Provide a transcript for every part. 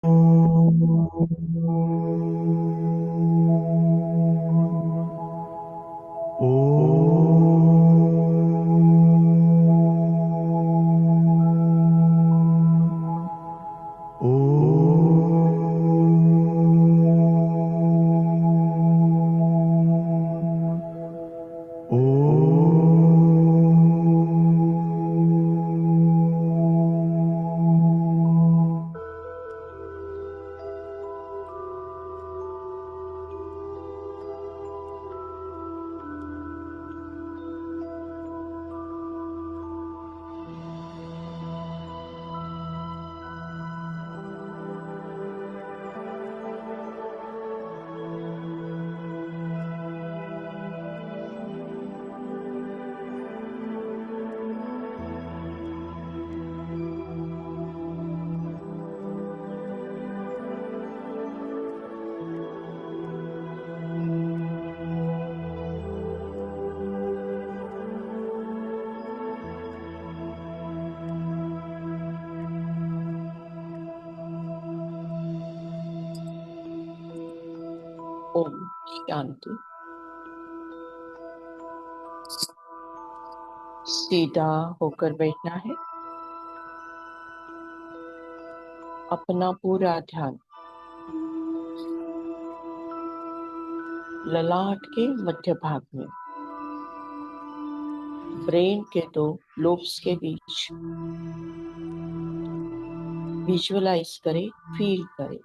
ओम शांति। सीधा होकर बैठना है। अपना पूरा ध्यान ललाट के मध्य भाग में, ब्रेन के दो लोब्स के बीच विजुअलाइज करें, फील करें।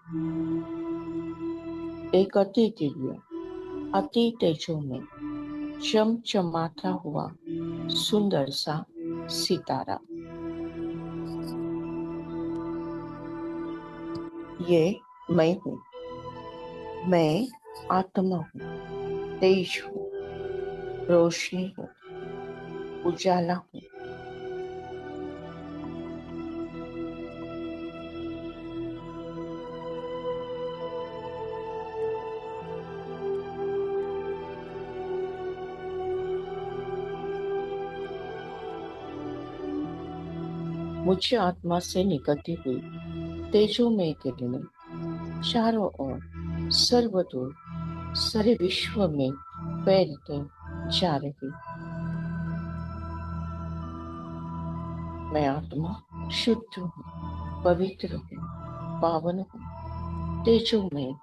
एक अति दिव्य, अति तेजो में चमचमाता हुआ सुंदर सा सितारा। ये मैं हूँ। मैं आत्मा हूँ, तेज हूँ, रोशनी हूँ, उजाला हूँ। मुझे आत्मा से निकलती हुई तेजोमय किरणें चारों ओर सर्वदूर सारे विश्व में फैलते जा रही। मैं आत्मा शुद्ध हूँ, पवित्र हूँ, पावन हूँ, तेजोमय हूँ।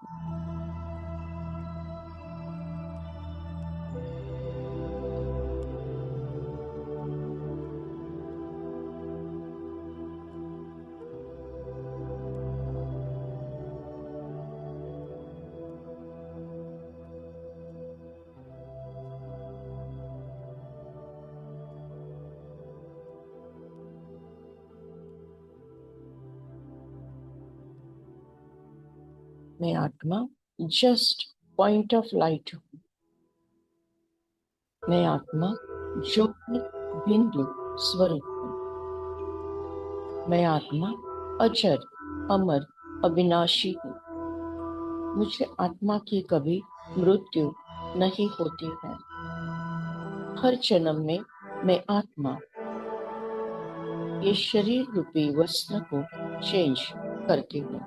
मैं आत्मा जस्ट पॉइंट ऑफ लाइट हूँ। मैं आत्मा ज्योति बिंदु स्वरूप हूँ। मैं आत्मा अजर, अमर, अविनाशी हूँ। मुझे आत्मा की कभी मृत्यु नहीं होती है। हर जन्म में मैं आत्मा ये शरीर रूपी वस्त्र को चेंज करती हूँ।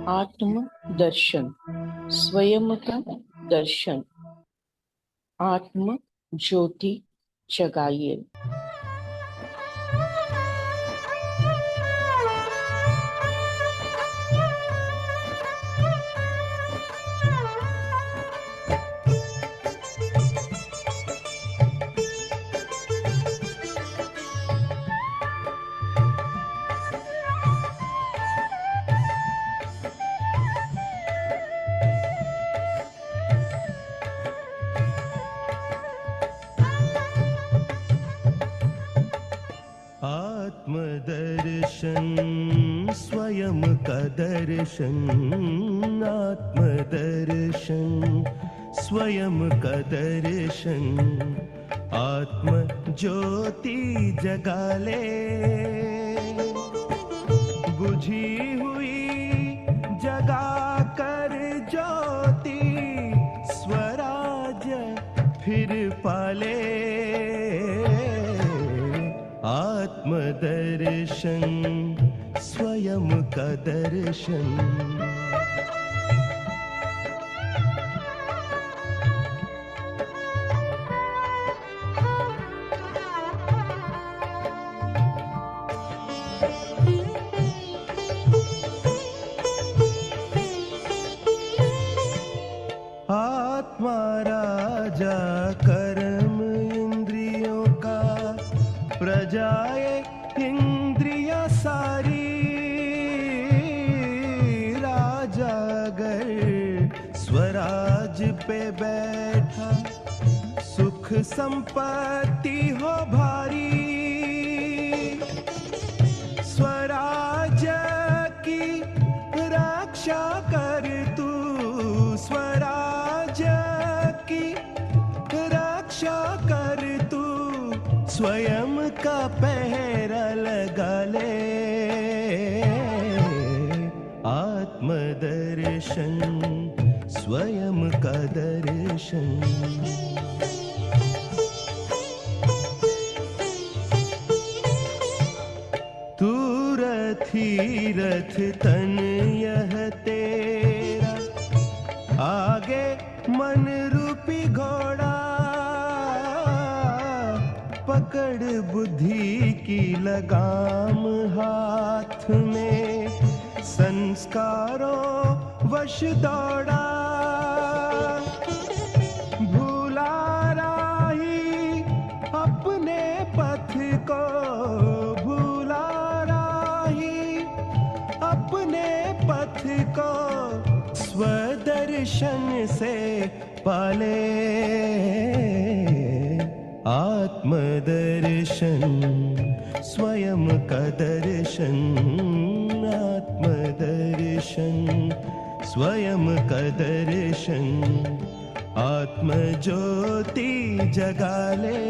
आत्म दर्शन, स्वयं का दर्शन। आत्म ज्योति जगाइए। आत्मदर्शन, स्वयं का दर्शन। आत्मदर्शन, स्वयं का दर्शन। आत्म ज्योति जगा ले। दर्शन स्वयं का दर्शन आत्मा राजा कर्म इंद्रियों का प्रजाए इंद्रिया सारी राजा अगर स्वराज पे बैठा सुख संपत्ति हो भारी स्वराज की रक्षा कर तू स्वराज की रक्षा कर तू स्वयं का पहरा लगा ले आत्मदर्शन स्वयं का दर्शन तू रथी रथ तन यह तेरा आगे मन रूपी घोड़ा पकड़ बुद्धि की लगाम हाथ में संस्कारों वश दौड़ा भूला राही अपने पथ को भूला राही अपने पथ को स्वदर्शन से पाले आत्मदर्शन स्वयं का दर्शन आत्मदर्शन स्वयं का दर्शन आत्मज्योति जगा ले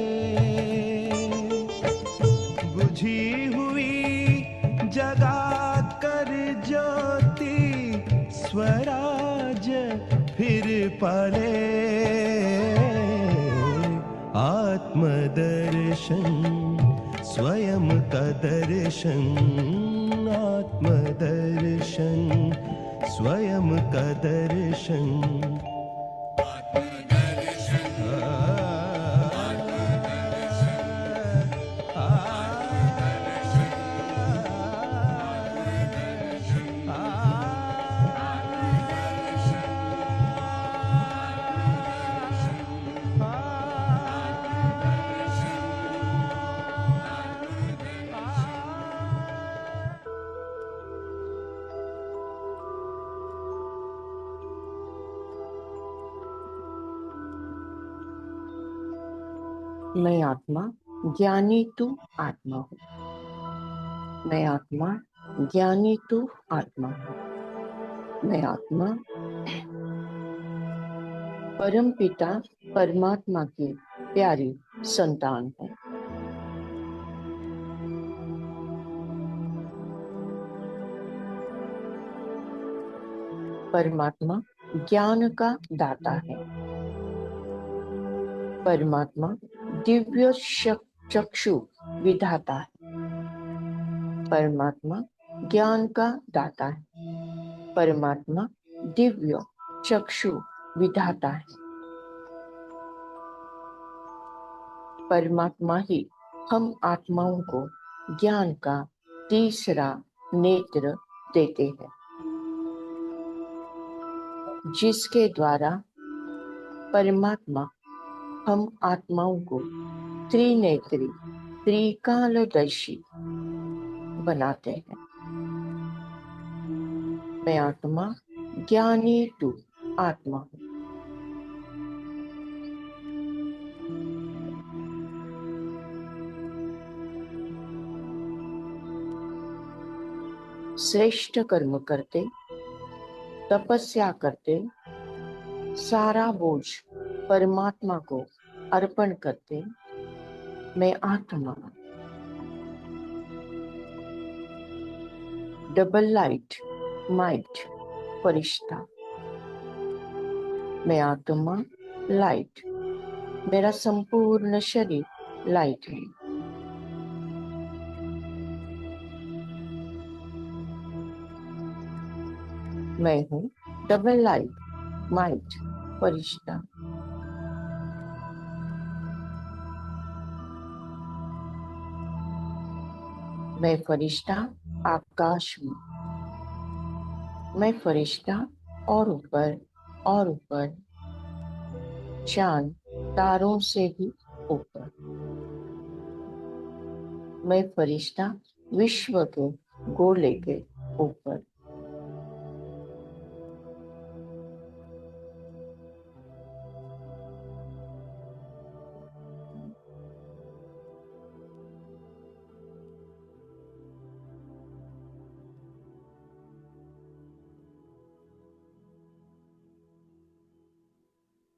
बुझी हुई जगा कर ज्योति स्वराज फिर पाले आत्मदर्शन स्वयं का दर्शन आत्मदर्शन स्वयं का दर्शन मैं आत्मा ज्ञानी तू आत्मा हूँ। मैं आत्मा ज्ञानी तू आत्मा हूँ। मैं आत्मा परम पिता परमात्मा की प्यारी संतान हूँ। परमात्मा ज्ञान का दाता है। परमात्मा दिव्य चक्षु विधाता है। परमात्मा ज्ञान का दाता है। परमात्मा दिव्य चक्षु विधाता है। परमात्मा ही हम आत्माओं को ज्ञान का तीसरा नेत्र देते हैं, जिसके द्वारा परमात्मा हम आत्माओं को त्रिनेत्री त्रिकालदर्शी बनाते हैं। मैं आत्मा ज्ञानी तू आत्मा हूँ। श्रेष्ठ कर्म करते, तपस्या करते, सारा बोझ परमात्मा को अर्पण करते, मैं आत्मा डबल लाइट माइट फरिश्ता। मैं आत्मा लाइट, मेरा संपूर्ण शरीर लाइट है। मैं हूँ डबल लाइट, माइट, फरिश्ता। मैं फरिश्ता आकाश हूँ। मैं फरिश्ता और ऊपर और ऊपर, चांद तारों से भी ऊपर। मैं फरिश्ता विश्व के गोले के ऊपर।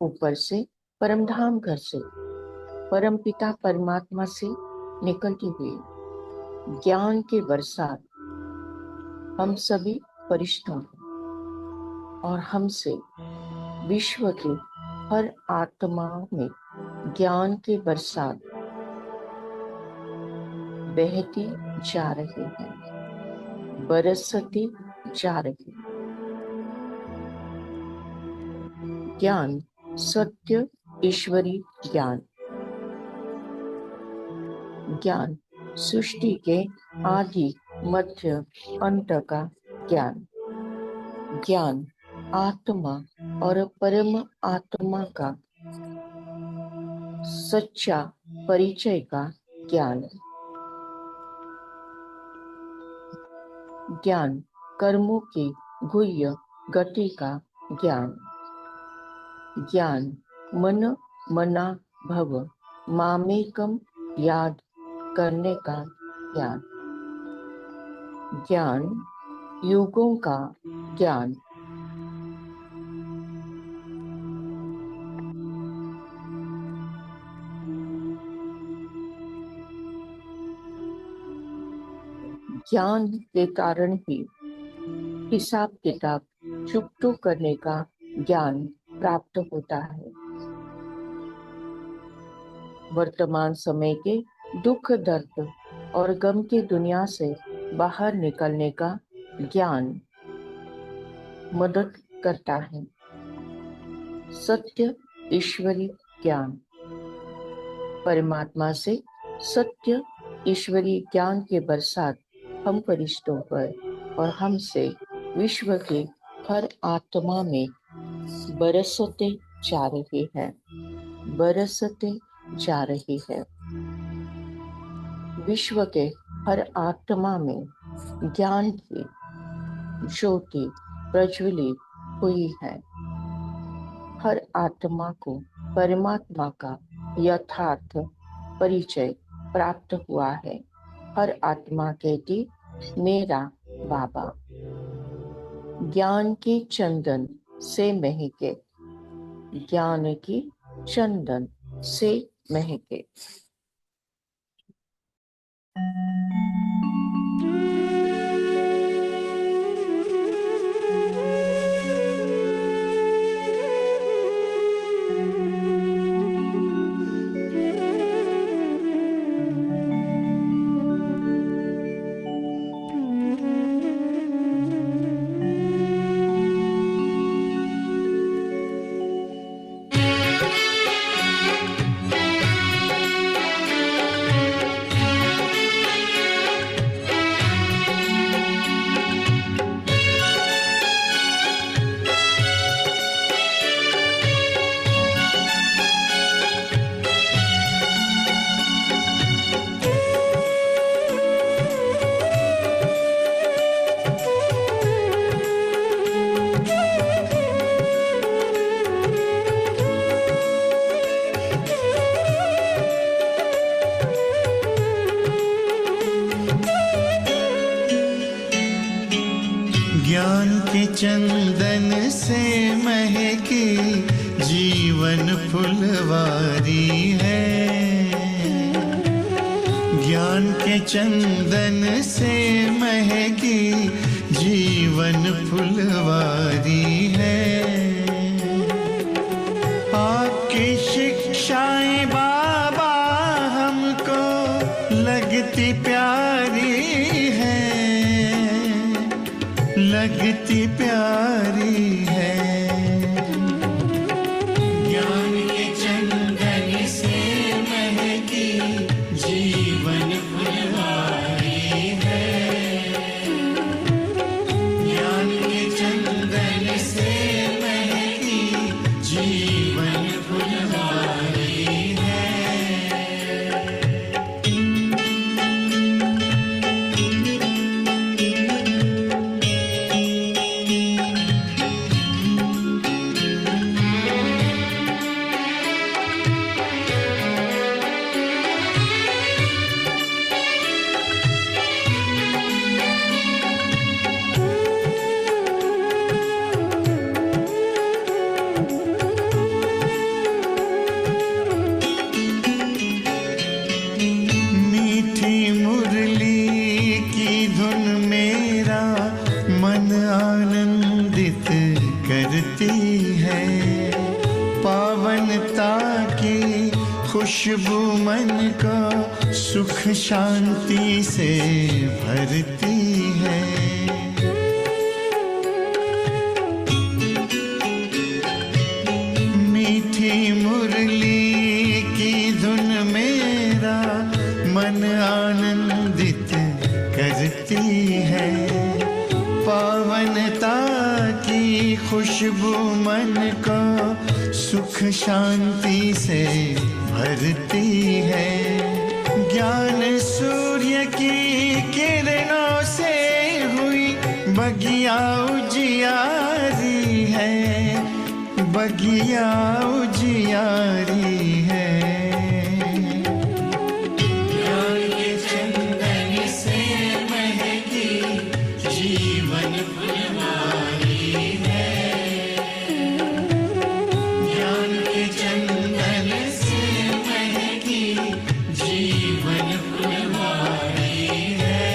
ऊपर से परमधाम घर से परम पिता परमात्मा से निकलती हुई ज्ञान की बरसात हम सभी फरिश्तों और हमसे विश्व की हर आत्मा में ज्ञान की बरसात बहती जा रही है, बरसती जा रही है। ज्ञान सत्य ईश्वरी ज्ञान, ज्ञान सृष्टि के आदि मध्य अंत का ज्ञान, ज्ञान आत्मा और परम आत्मा का सच्चा परिचय का ज्ञान, ज्ञान कर्मों की गुह्य गति का ज्ञान, ज्ञान मन मना भव मामेकम याद करने का ज्ञान, ज्ञान युगों का ज्ञान, ज्ञान के कारण ही हिसाब किताब चुकतो करने का ज्ञान प्राप्त होता है। वर्तमान समय के दुख दर्द और गम की दुनिया से बाहर निकलने का ज्ञान मदद करता है। सत्य ईश्वरी ज्ञान, परमात्मा से सत्य ईश्वरी ज्ञान के बरसात हम फरिश्तों पर और हमसे विश्व के हर आत्मा में बरसते जा रही है, बरसते जा रही है। विश्व के हर आत्मा में ज्ञान की ज्योति प्रज्वलित हुई है। हर आत्मा को परमात्मा का यथार्थ परिचय प्राप्त हुआ है। हर आत्मा कहती मेरा बाबा। ज्ञान की चंदन से महके, ज्ञान की चंदन से महके। ज्ञान के चंदन से महकी जीवन फुलवारी है। ज्ञान के चंदन से महकी जीवन फुलवारी है। आपकी शिक्षाएं बाबा हमको लगती प्यारी है, लगती प्यारी जारी है। ज्ञान के चंदन से महकी जीवन फुलवारी है। ज्ञान के चंदन से महकी जीवन फुलवारी है। मीठी मुरली की धुन मेरा मन आनंदित करती है। पावनता की खुशबू मन को सुख शांति से भरती है। मीठी मुरली की धुन मेरा मन आनंदित करती है। पावनता की खुशबू मन को सुख शांति से भरती है। ज्ञान सूर्य की किरणों से हुई बगिया उजियारी है। बगिया उजियारी है। ज्ञान के चंदन से महकी जीवन फुलवारी है। ज्ञान के चंदन से महकी जीवन फुलवारी है।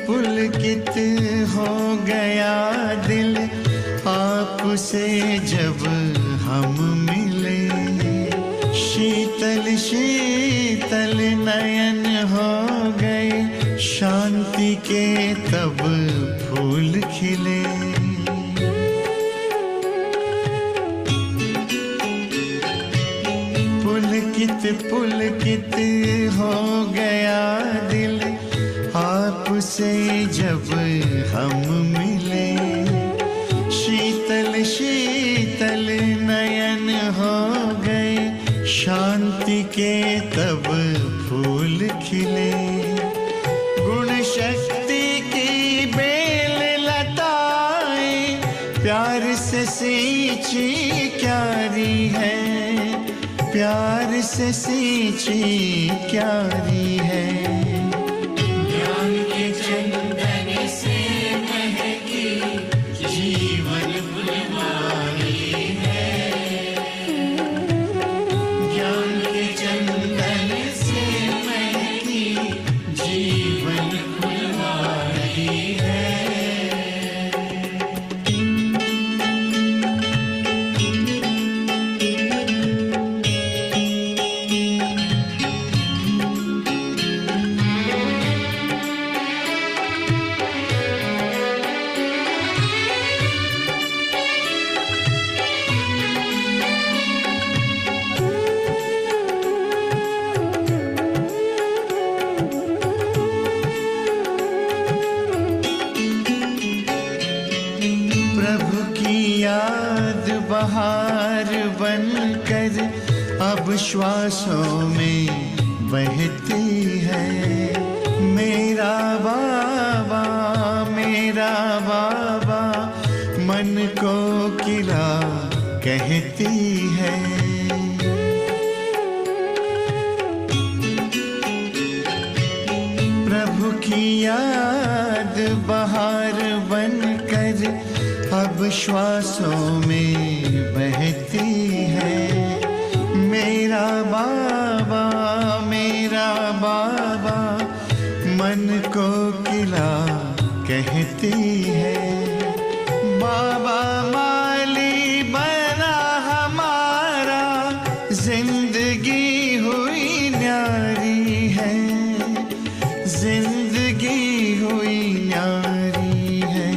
पुलकित हो गया दिल आपसे जब हम मिले। शीतल शीतल नयन हो गए शांति के तब फूल खिले। पुलकित पुलकित हो गया दिल आपसे जब हम मिले। शीतल शीतल नयन हो गए शांति के तब फूल खिले। गुण शक्ति की बेल लताएं प्यार से सींची क्यारी है। प्यार से सींची क्यारी है। ज्ञान के चंदन से महकी जीवन फुलवारी है। ज्ञान के चंदन से महकी जीवन फुलवारी है। प्रभु की याद बहार बनकर अब श्वासों में बहती है। मेरा बाबा मन को किला कहती है। प्रभु की याद बहार बनकर अब श्वासों में बहती है। मेरा बाबा मन को किला कहती है। बाबा माली बना हमारा, जिंदगी हुई न्यारी है, जिंदगी हुई न्यारी है।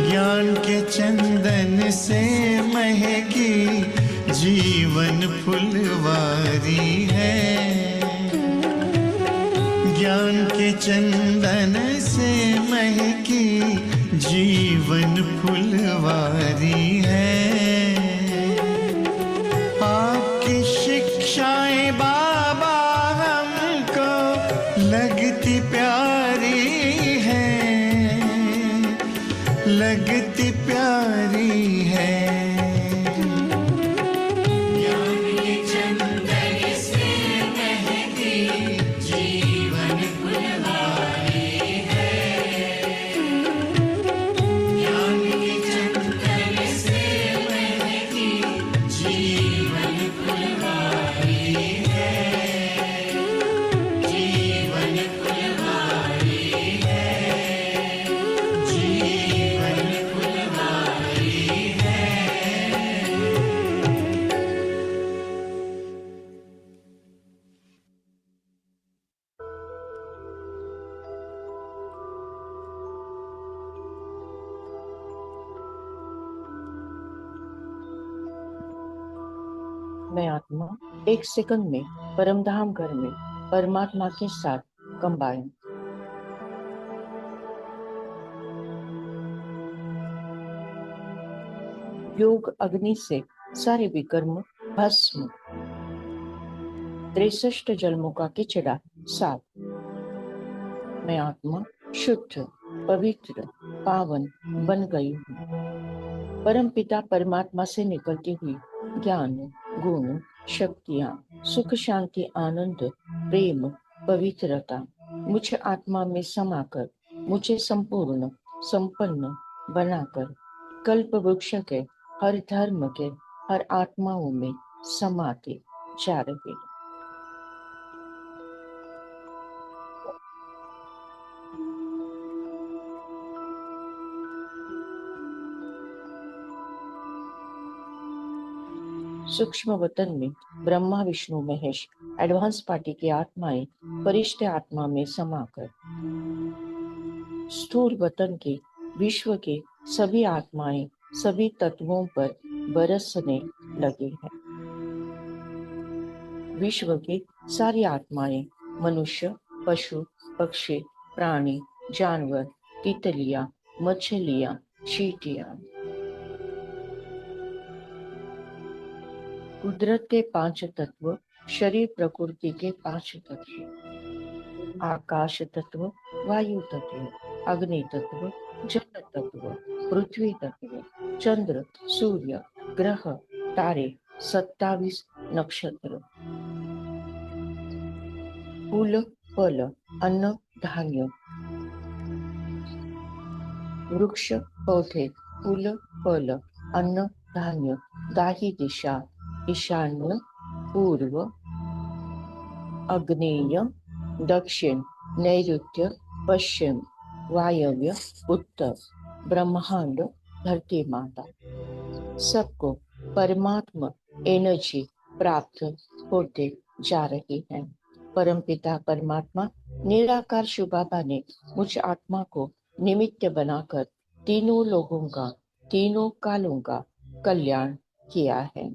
ज्ञान के चंदन से महकी जीवन फुलवारी है। ज्ञान के चंदन से महकी जीवन फुलवारी है। आपकी शिक्षाएं बाबा हमको लगती प्यारी है, लगती प्यारी है। मैं आत्मा एक सेकंड में परमधाम घर में परमात्मा के साथ कंबाइन। योग अग्नि से सारे विकर्म भस्म। 63 जन्मों का किचड़ा साफ। मैं आत्मा शुद्ध पवित्र पावन बन गई हूँ। परम पिता परमात्मा से निकलती हुई ज्ञान गुण शक्तियाँ सुख शांति आनंद प्रेम पवित्रता मुझ आत्मा में समाकर मुझे संपूर्ण संपन्न बनाकर कल्प वृक्ष के हर धर्म के हर आत्माओं में समाते जा रहे। सूक्ष्म वतन में ब्रह्मा विष्णु महेश एडवांस पार्टी की आत्माएं परिष्ठ आत्मा में समाकर स्थूल वतन के विश्व के सभी आत्माएं सभी तत्वों पर बरसने लगे हैं। विश्व की सारी आत्माएं मनुष्य पशु पक्षी प्राणी जानवर तितलियां मछलियां चींटियां कुदरत के 5 तत्व शरीर प्रकृति के 5 तत्व आकाश तत्व वायु तत्व अग्नि तत्व जल तत्व पृथ्वी तत्व चंद्र सूर्य ग्रह तारे 27 नक्षत्र फूल फल अन्न धान्य वृक्ष पौधे फूल फल अन्न धान्य दाही दिशा ईशान्य पूर्व अग्नेय दक्षिण नैऋत्य पश्चिम वायव्य उत्तर ब्रह्मांड धरती माता सबको परमात्मा एनर्जी प्राप्त होते जा रही है। परमपिता परमात्मा निराकार शिव बाबा ने मुझ आत्मा को निमित्त बनाकर तीनों लोगों का तीनों कालों का कल्याण किया है।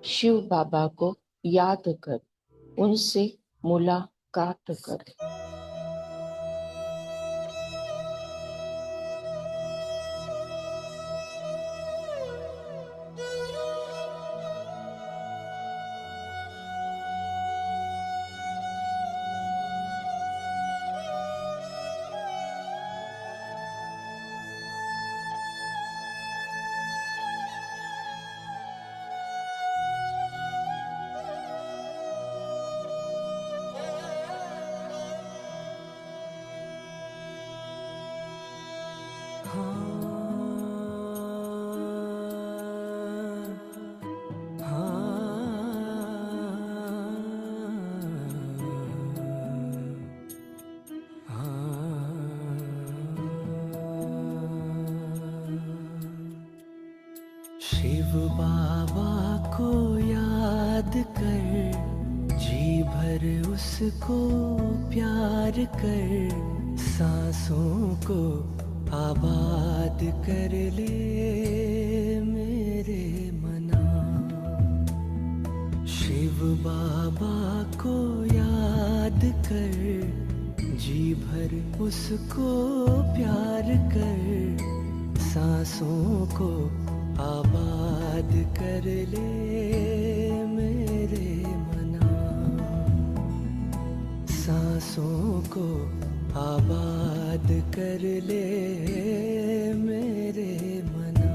शिव बाबा को याद कर उनसे मुलाकात कर। शिव बाबा को याद कर, जी भर उसको प्यार कर, सांसों को आबाद कर ले मेरे मना। शिव बाबा को याद कर, जी भर उसको प्यार कर, सांसों को आबाद कर ले मेरे मना। सांसों को आबाद कर ले मेरे मना।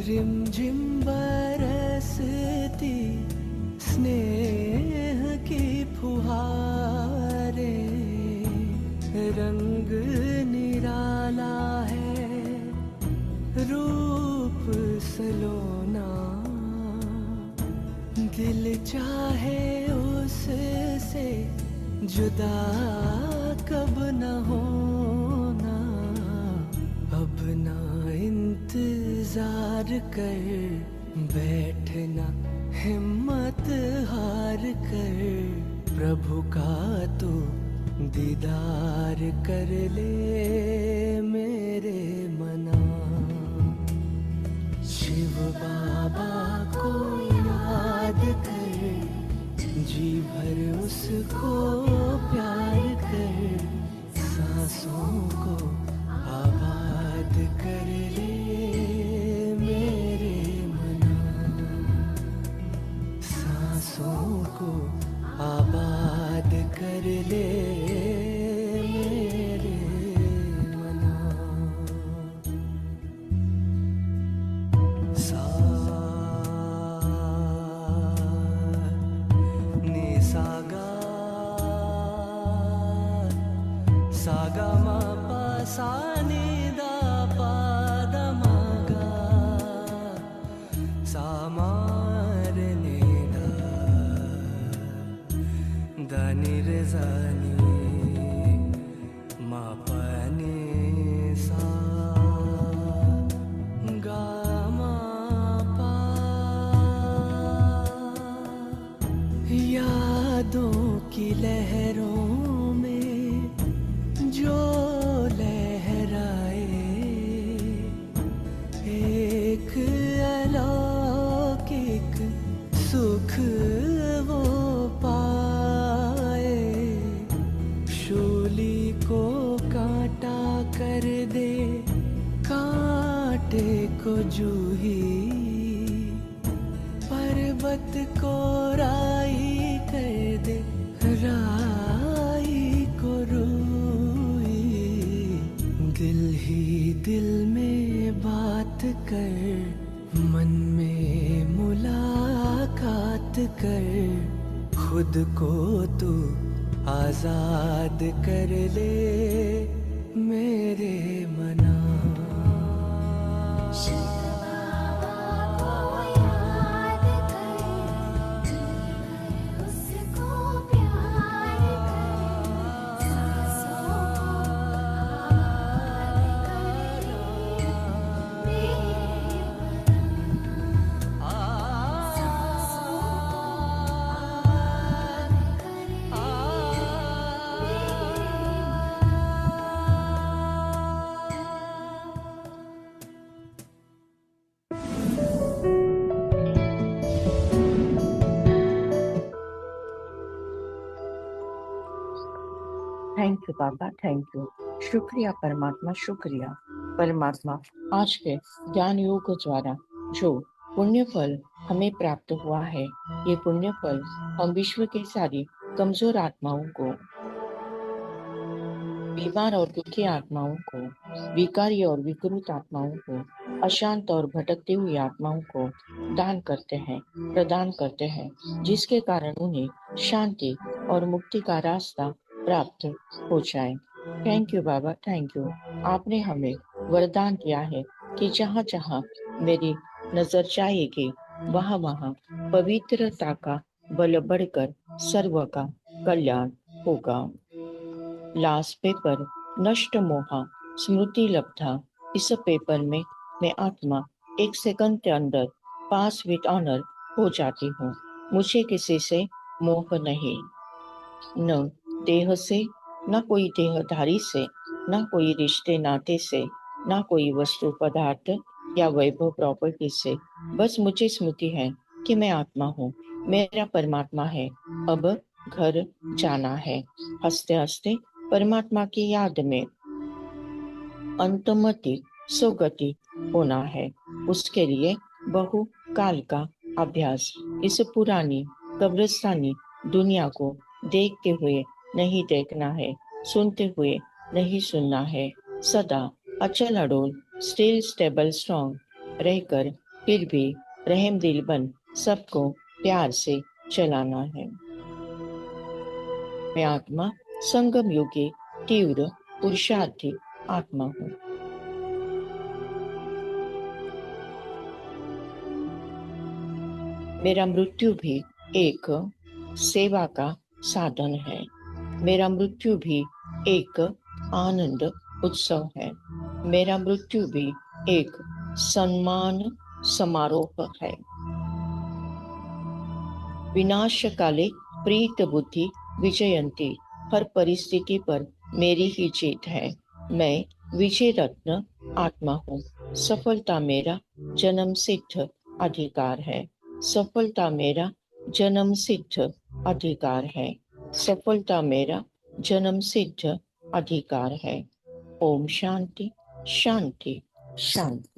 रिमझिम बरसती स्नेह की फुहारे, रंग निराला है रूप सलोना, दिल चाहे उससे जुदा कब न होना। अब ना इंतजार कर बैठना, हिम्मत हार कर, प्रभु का तो दीदार कर ले मेरे मना। शिव बाबा को याद कर, जी भर उसको प्यार कर, सांसों को आबाद कर ले मेरे मना। सांसों को आबाद कर ले मेरे मना। सा नि सा गा, सा गा मा पा सा नि दा पा दा मा गा, सा मा रे नि दा, दा नि रे सा नि, मा पा नि सा, गा मा पा। यादों की लहरों में जो लहराए, एक अलौकिक सुख वो पाए। शूली को कांटा कर दे, कांटे को जूही, पर्वत को राई कर दे, राई को रूई। दिल ही दिल में बात कर, मन में मुलाकात कर, खुद को तू आजाद कर ले मेरे मना। Thank you Baba, thank you. शुक्रिया परमात्मा, शुक्रिया परमात्मा। आज के ज्ञान योग द्वारा जो पुण्य फल हमें प्राप्त हुआ है, ये पुण्य फल हम विश्व की सारी कमजोर आत्माओं को, बीमार और दुखी आत्माओं को, विकारी और विकृत आत्माओं को, अशांत और भटकती हुई आत्माओं को दान करते हैं, प्रदान करते हैं, जिसके कारण उन्हें शांति और मुक्ति का रास्ता प्राप्त हो जाए। Thank you Baba, thank you. आपने हमें वरदान दिया है कि जहाँ जहाँ मेरी नजर जाएगी, वहाँ वहाँ पवित्रता का बल बढ़कर सर्व का कल्याण होगा। लास्ट पेपर, नष्ट मोहा स्मृति लब्धा। इस पेपर में मैं आत्मा 1 सेकंड के अंदर पास विद ऑनर हो जाती हूँ। मुझे किसी से मोह नहीं, न देह से, न कोई देहधारी से, न कोई रिश्ते नाते से, न कोई वस्तु पदार्थ या वैभव प्रॉपर्टी से। बस मुझे स्मृति है कि मैं आत्मा हूँ, मेरा परमात्मा है, अब घर जाना है। हंसते हंसते परमात्मा की याद में अंतमति सुगति होना है। उसके लिए बहु काल का अभ्यास इस पुरानी कब्रिस्तानी दुनिया को देखते हुए नहीं देखना है, सुनते हुए नहीं सुनना है। सदा अचल अडोल, स्टिल स्टेबल स्ट्रॉन्ग रहकर फिर भी रहम दिल बन सबको प्यार से चलाना है। मैं आत्मा संगम युगी तीव्र पुरुषार्थी आत्मा हूँ। मेरा मृत्यु भी एक सेवा का साधन है। मेरा मृत्यु भी एक आनंद उत्सव है। मेरा मृत्यु भी एक सम्मान समारोह है। विनाश काले प्रीत बुद्धि विजयंती। हर परिस्थिति पर मेरी ही जीत है। मैं विजय रत्न आत्मा हूँ। सफलता मेरा जन्म सिद्ध अधिकार है। सफलता मेरा जन्म सिद्ध अधिकार है। सफलता मेरा जन्म सिद्ध अधिकार है। ओम शांति शांति शांति।